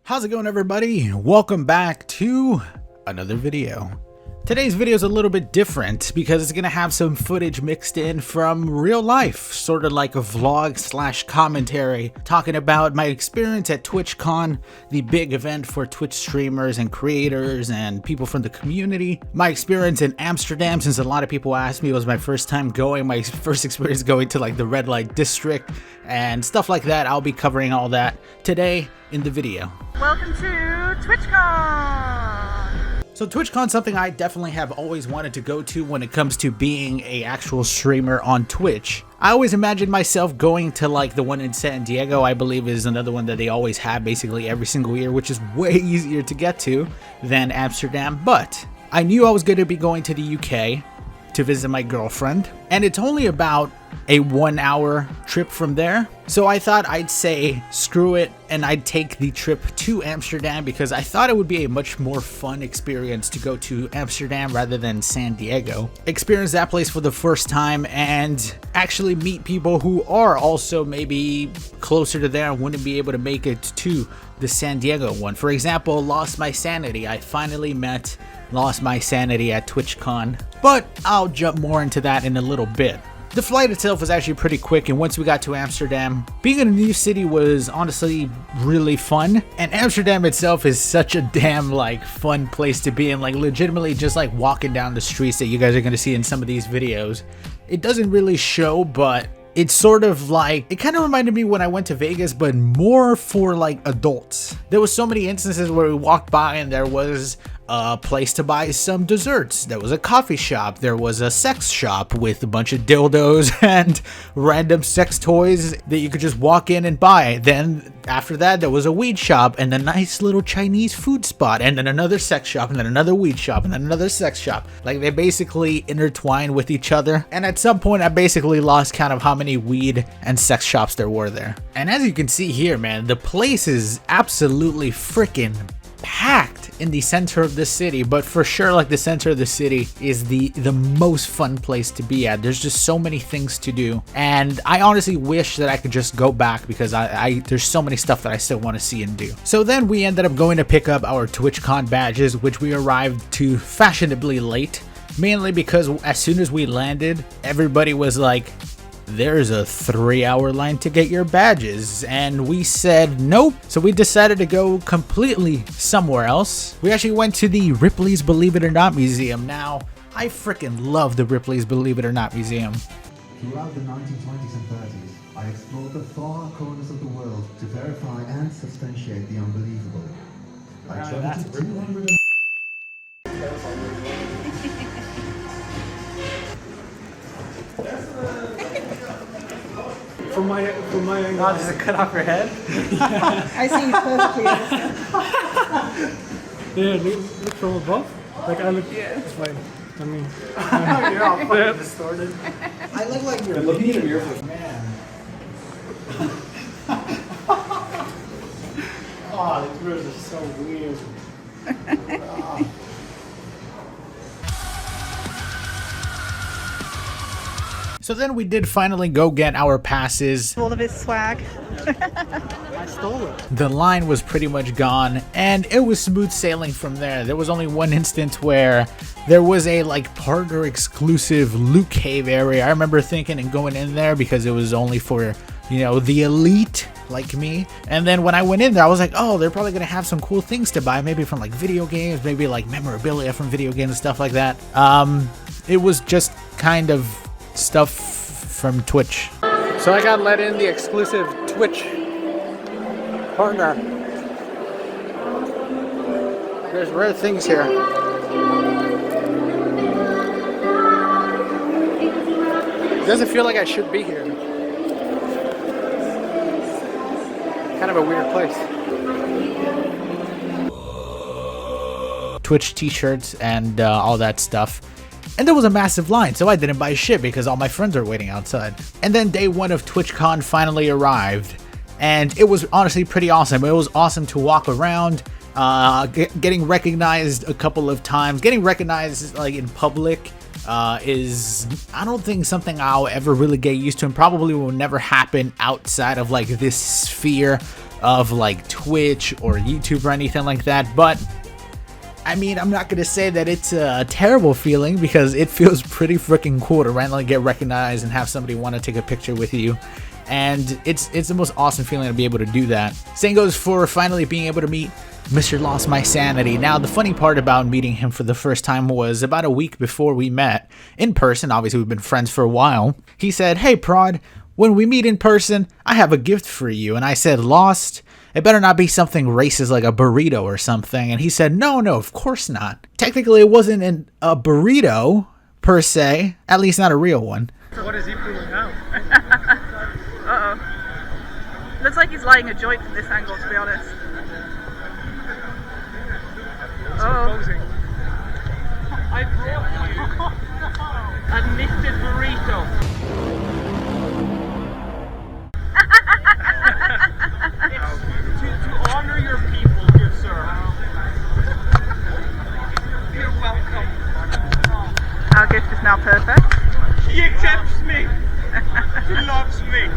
How's it going, everybody? Welcome back to another video. Today's video is a little bit different because it's gonna have some footage mixed in from real life, sort of like a vlog slash commentary, talking about my experience at TwitchCon, the big event for Twitch streamers and creators and people from the community. My experience in Amsterdam, since a lot of people asked me, it was my first time going, my first experience going to like the red light district and stuff like that. I'll be covering all that today in the video. Welcome to TwitchCon! So TwitchCon is something I definitely have always wanted to go to when it comes to being a actual streamer on Twitch. I always imagined myself going to like the one in San Diego, I believe is another one that they always have basically every single year, which is way easier to get to than Amsterdam. But I knew I was going to be going to the UK to visit my girlfriend, and it's only about a 1 hour trip from there. So I thought I'd say screw it and I'd take the trip to Amsterdam because I thought it would be a much more fun experience to go to Amsterdam rather than San Diego. Experience that place for the first time and actually meet people who are also maybe closer to there and wouldn't be able to make it to the San Diego one. For example, LostMySanity. I finally met LostMySanity at TwitchCon, but I'll jump more into that in a little bit. The flight itself was actually pretty quick, and once we got to Amsterdam, being in a new city was honestly really fun. And Amsterdam itself is such a damn like fun place to be in, like legitimately just like walking down the streets that you guys are going to see in some of these videos. It doesn't really show, but it's sort of like, it kind of reminded me when I went to Vegas, but more for like adults. There was so many instances where we walked by and there was a place to buy some desserts. There was a coffee shop. There was a sex shop with a bunch of dildos and random sex toys that you could just walk in and buy. Then after that, there was a weed shop and a nice little Chinese food spot, and then another sex shop, and then another weed shop, and then another sex shop. Like, they basically intertwine with each other. And at some point, I basically lost count of how many weed and sex shops there were there. And as you can see here, man, the place is absolutely freaking packed in the center of the city. But for sure, like, the center of the city is the most fun place to be at. There's just so many things to do, and I honestly wish that I could just go back because there's so many stuff that I still want to see and do. So then we ended up going to pick up our TwitchCon badges, which we arrived to fashionably late, mainly because as soon as we landed, everybody was like, there's a 3-hour line to get your badges, and we said nope. So we decided to go completely somewhere else. We actually went to the Ripley's Believe It or Not Museum. Now, I freaking love the Ripley's Believe It or Not Museum. Throughout the 1920s and 30s, I explored the far corners of the world to verify and substantiate the unbelievable. I traveled to 200 From my angle. Oh, does it cut off your head? I see you perfectly. Yeah, look from above. Like I look. Yeah, it's fine. I mean, You're all fucking distorted. I look like you're looking at a mirror. Man. Oh, these mirrors are so weird. So then we did finally go get our passes. All of his swag. I stole it. The line was pretty much gone, and it was smooth sailing from there. There was only one instance where there was a like partner exclusive loot cave area. I remember thinking and going in there because it was only for, you know, the elite like me. And then when I went in there, I was like, oh, they're probably gonna have some cool things to buy, maybe from like video games, maybe like memorabilia from video games and stuff like that. It was just kind of stuff from Twitch. So I got let in the exclusive Twitch partner. There's rare things here. It doesn't feel like I should be here. Kind of a weird place. Twitch t-shirts and all that stuff. And there was a massive line, so I didn't buy shit because all my friends are waiting outside. And then day one of TwitchCon finally arrived, and it was honestly pretty awesome. It was awesome to walk around, getting recognized a couple of times. Getting recognized like in public is, I don't think, something I'll ever really get used to, and probably will never happen outside of like this sphere of like Twitch or YouTube or anything like that, but I mean, I'm not gonna say that it's a terrible feeling, because it feels pretty freaking cool to randomly get recognized and have somebody want to take a picture with you. And it's the most awesome feeling to be able to do that. Same goes for finally being able to meet Mr. LostMySanity. Now, the funny part about meeting him for the first time was about a week before we met in person. Obviously, we've been friends for a while. He said, "Hey, Prod, when we meet in person, I have a gift for you." And I said, "Lost? It better not be something racist like a burrito or something." And he said, no, of course not. Technically, it wasn't a burrito per se, at least not a real one. What is he pulling out? Uh-oh. Looks like he's lighting a joint from this angle, to be honest. Posing. I brought you a knitted burrito. to honor your people, good sir. You're welcome. Our gift is now perfect. He accepts me. He loves me.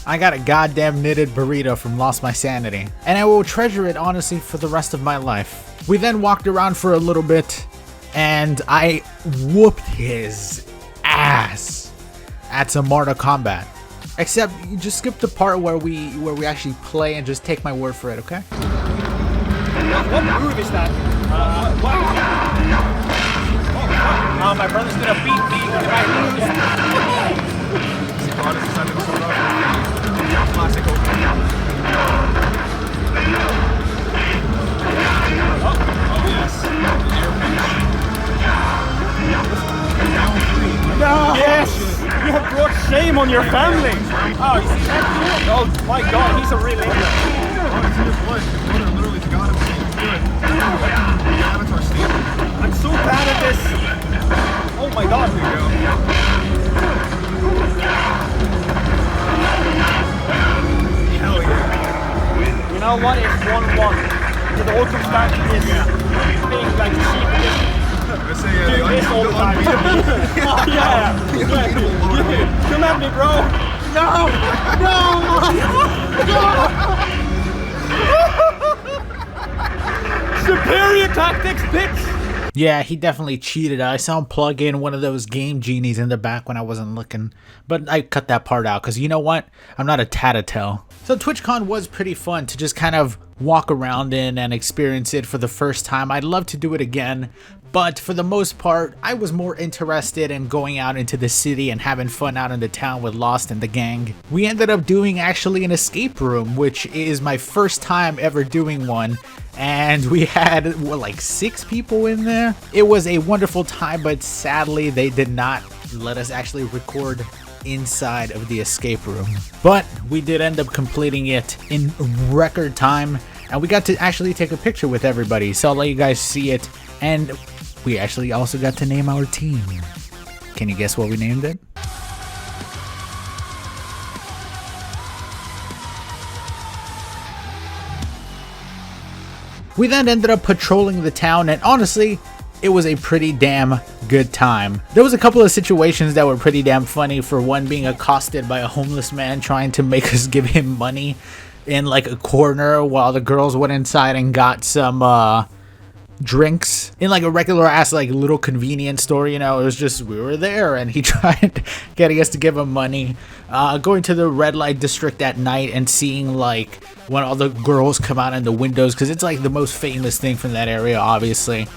I got a goddamn knitted burrito from LostMySanity, and I will treasure it honestly for the rest of my life. We then walked around for a little bit, and I whooped his ass at some Mortal Kombat. Except you just skip the part where we actually play, and just take my word for it, okay? What move is that? What? Oh, my brother's gonna beat me right Classic opening. Oh, yes. No! Yes! You have brought shame on your family! Oh, you see that? Oh my god, he's a real idiot. I'm so bad at this! Oh my god! Hell yeah. You know what? It's 1-1. It all comes back to this thing like cheap. Do this all the time. Yeah. Come at me, bro. No. Superior tactics, bitch. Yeah, he definitely cheated. I saw him plug in one of those game genies in the back when I wasn't looking. But I cut that part out, because you know what? I'm not a tattletale. So TwitchCon was pretty fun to just kind of walk around in and experience it for the first time. I'd love to do it again, but for the most part, I was more interested in going out into the city and having fun out in the town with Lost and the gang. We ended up doing actually an escape room, which is my first time ever doing one. And we had, what, like 6 people in there? It was a wonderful time, but sadly they did not let us actually record inside of the escape room. But we did end up completing it in record time, and we got to actually take a picture with everybody, so I'll let you guys see it. And we actually also got to name our team. Can you guess what we named it? We then ended up patrolling the town, and honestly, it was a pretty damn good time. There was a couple of situations that were pretty damn funny. For one, being accosted by a homeless man trying to make us give him money in like a corner while the girls went inside and got some drinks in like a regular ass like little convenience store. You know, it was just, we were there and he tried getting us to give him money. Going to the red light district at night and seeing like when all the girls come out in the windows, because it's like the most famous thing from that area, obviously.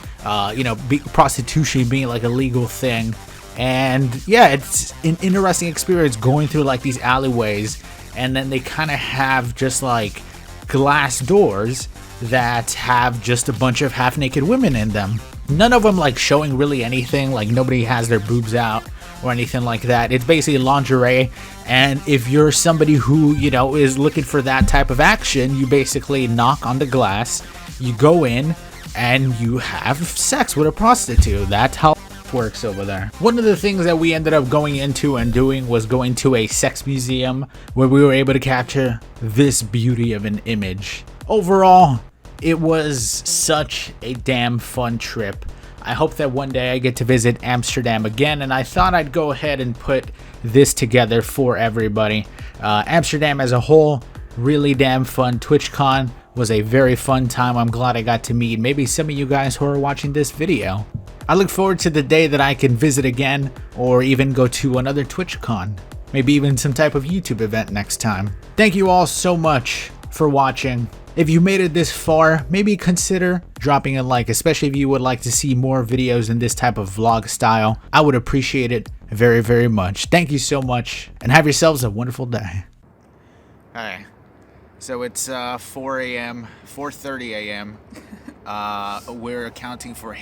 You know, prostitution being like a legal thing. And yeah, it's an interesting experience going through like these alleyways, and then they kind of have just like glass doors that have just a bunch of half-naked women in them. None of them like showing really anything, like nobody has their boobs out or anything like that. It's basically lingerie, and if you're somebody who, you know, is looking for that type of action, you basically knock on the glass, you go in, and you have sex with a prostitute. That's how it works over there. One of the things that we ended up going into and doing was going to a sex museum where we were able to capture this beauty of an image. Overall, it was such a damn fun trip. I hope that one day I get to visit Amsterdam again, and I thought I'd go ahead and put this together for everybody. Amsterdam as a whole, really damn fun. TwitchCon was a very fun time. I'm glad I got to meet maybe some of you guys who are watching this video. I look forward to the day that I can visit again or even go to another TwitchCon. Maybe even some type of YouTube event next time. Thank you all so much for watching. If you made it this far, maybe consider dropping a like, especially if you would like to see more videos in this type of vlog style. I would appreciate it very, very much. Thank you so much and have yourselves a wonderful day. Alright, so it's 4 a.m., 4:30 a.m. We're accounting for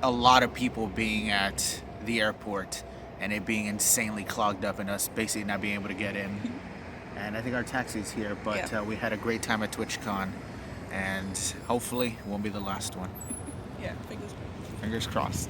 a lot of people being at the airport and it being insanely clogged up and us basically not being able to get in. And I think our taxi's here, but yeah. We had a great time at TwitchCon and hopefully it won't be the last one. Yeah, fingers crossed.